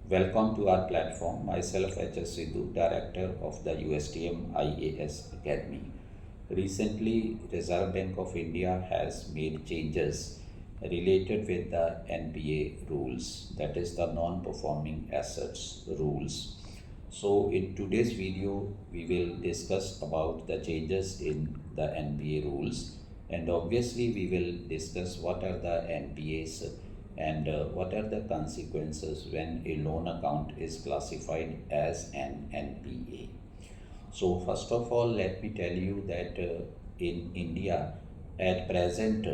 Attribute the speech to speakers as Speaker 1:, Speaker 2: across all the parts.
Speaker 1: Welcome to our platform. Myself, H.S. Sidhu, Director of the USTM IAS Academy. Recently, Reserve Bank of India has made changes related with the NPA rules, that is the non-performing assets rules. So in today's video, we will discuss about the changes in the NPA rules, and obviously we will discuss what are the NPAs and what are the consequences when a loan account is classified as an NPA. So first of all, let me tell you that in India at present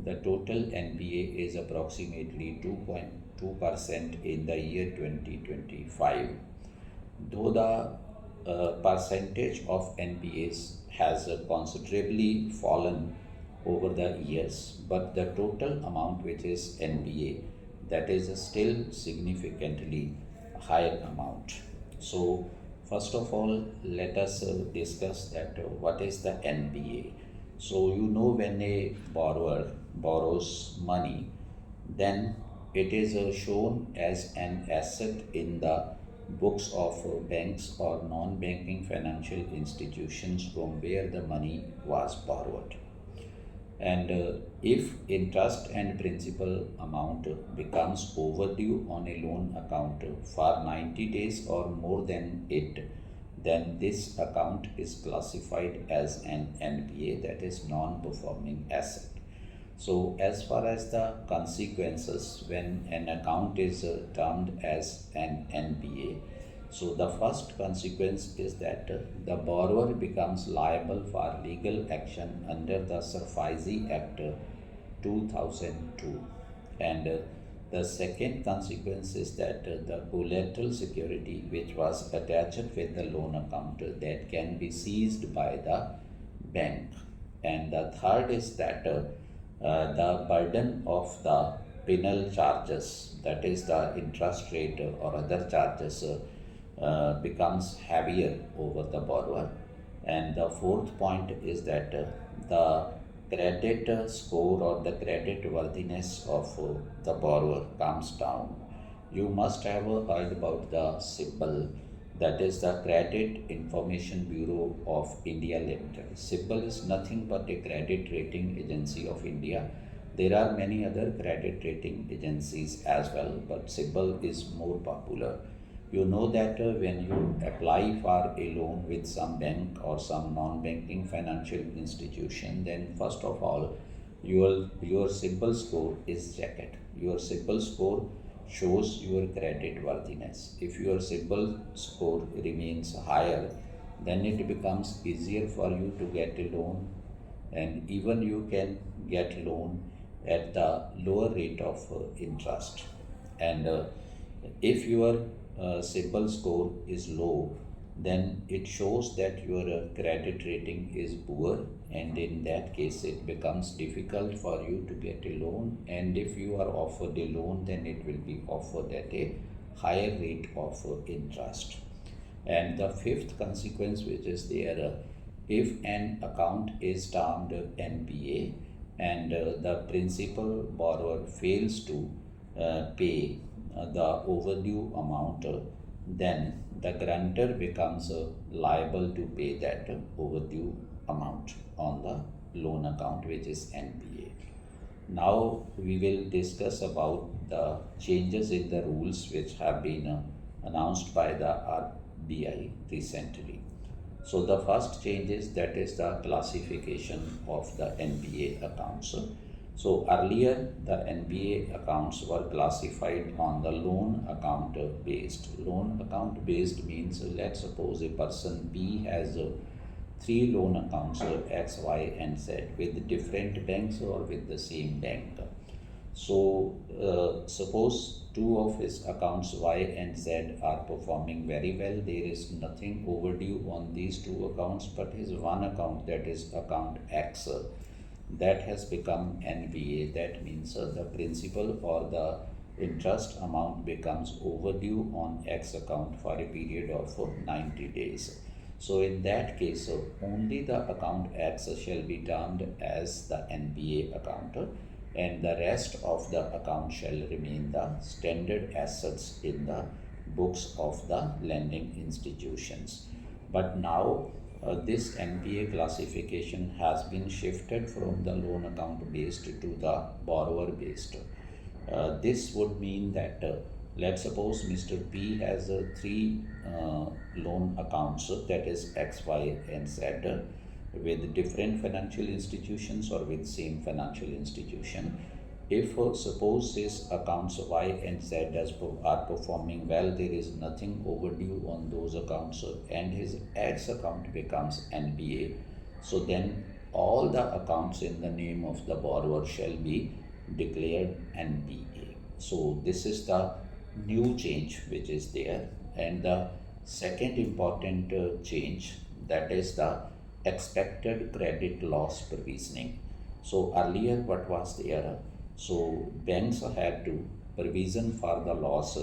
Speaker 1: the total NPA is approximately 2.2% in the year 2025. Though the percentage of NPAs has considerably fallen over the years, but the total amount which is NPA, that is still significantly higher amount. So first of all, let us discuss that what is the NPA. So you know, when a borrower borrows money, then it is shown as an asset in the books of banks or non-banking financial institutions from where the money was borrowed. And if interest and principal amount becomes overdue on a loan account for 90 days or more than it, then this account is classified as an NPA, that is non-performing asset. So as far as the consequences when an account is termed as an NPA, so the first consequence is that the borrower becomes liable for legal action under the SARFAESI Act 2002, and the second consequence is that the collateral security which was attached with the loan account that can be seized by the bank, and the third is that the burden of the penal charges, that is the interest rate or other charges, becomes heavier over the borrower. And the fourth point is that the credit score or the credit worthiness of the borrower comes down. You must have heard about the CIBIL, that is the Credit Information Bureau of India Limited. CIBIL is nothing but a credit rating agency of India. There are many other credit rating agencies as well, but CIBIL is more popular. You know that when you apply for a loan with some bank or some non-banking financial institution, then first of all, your CIBIL score is checked. Your CIBIL score shows your credit worthiness. If your CIBIL score remains higher, then it becomes easier for you to get a loan, and even you can get loan at the lower rate of interest. And if your CIBIL score is low, then it shows that your credit rating is poor, and in that case it becomes difficult for you to get a loan, and if you are offered a loan, then it will be offered at a higher rate of interest. And the fifth consequence which is there, if an account is termed NPA and the principal borrower fails to pay the overdue amount, then the grantor becomes liable to pay that overdue amount on the loan account which is NPA. Now we will discuss about the changes in the rules which have been announced by the RBI recently. So the first change is that is the classification of the NPA accounts. So earlier the NPA accounts were classified on the loan account based. Loan account based means, let's suppose a person B has three loan accounts X, Y and Z with different banks or with the same bank. So suppose two of his accounts Y and Z are performing very well. There is nothing overdue on these two accounts, but his one account, that is account X, that has become NPA. That means the principal or the interest amount becomes overdue on X account for a period of 90 days. So in that case, only the account X shall be termed as the NPA account, and the rest of the account shall remain the standard assets in the books of the lending institutions. But now this NPA classification has been shifted from the loan account based to the borrower based. This would mean that let's suppose Mr. P has three loan accounts, that is X, Y, and Z, with different financial institutions or with same financial institution. If suppose his accounts Y and Z are performing well, there is nothing overdue on those accounts, and his X account becomes NPA, so then all the accounts in the name of the borrower shall be declared NPA. So this is the new change which is there. And the second important change, that is the expected credit loss provisioning. So earlier what was there? So banks had to provision for the loss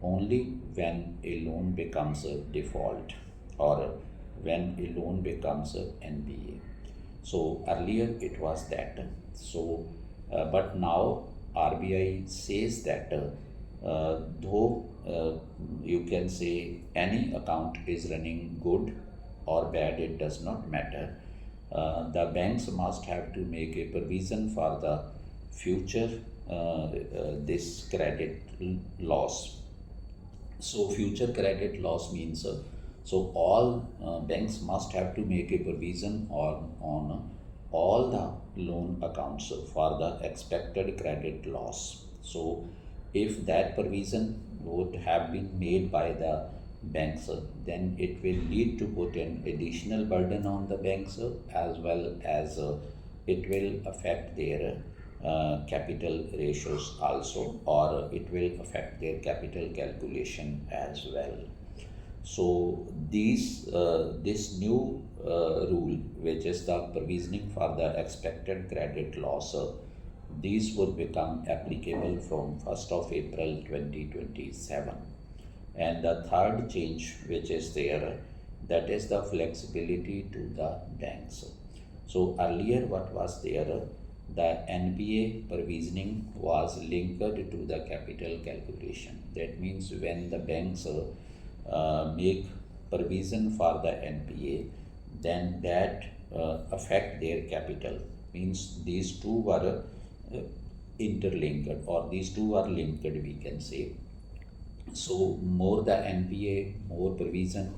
Speaker 1: only when a loan becomes a default or when a loan becomes a NPA. So earlier it was that. So but now RBI says that though you can say any account is running good or bad, it does not matter. The banks must have to make a provision for the future this credit loss. So future credit loss means so all banks must have to make a provision on all the loan accounts for the expected credit loss. So if that provision would have been made by the banks, then it will lead to put an additional burden on the banks, as well as it will affect their capital ratios also, or it will affect their capital calculation as well. So this new rule, which is the provisioning for the expected credit loss, these would become applicable from 1st of April 2027. And the third change which is there, that is the flexibility to the banks. So earlier what was there? The NPA provisioning was linked to the capital calculation. That means when the banks make provision for the NPA, then that affect their capital. Means these two were interlinked, or these two are linked, we can say. So more the NPA, more provision,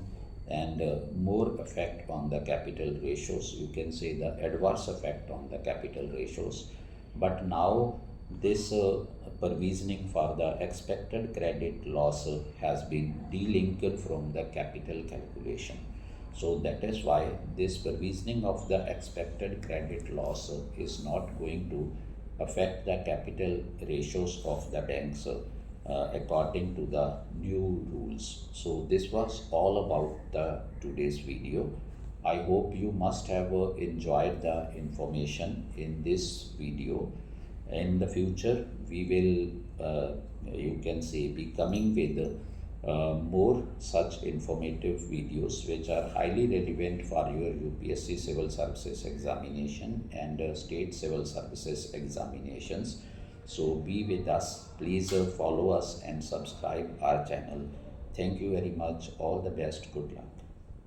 Speaker 1: and more effect on the capital ratios, you can say the adverse effect on the capital ratios. But now this provisioning for the expected credit loss has been delinked from the capital calculation. So that is why this provisioning of the expected credit loss is not going to affect the capital ratios of the banks according to the new rules. So this was all about the today's video. I hope you must have enjoyed the information in this video. In the future, we will you can say be coming with more such informative videos which are highly relevant for your UPSC Civil Services Examination and State Civil Services Examinations. So be with us. Please follow us and subscribe our channel. Thank you very much. All the best. Good luck.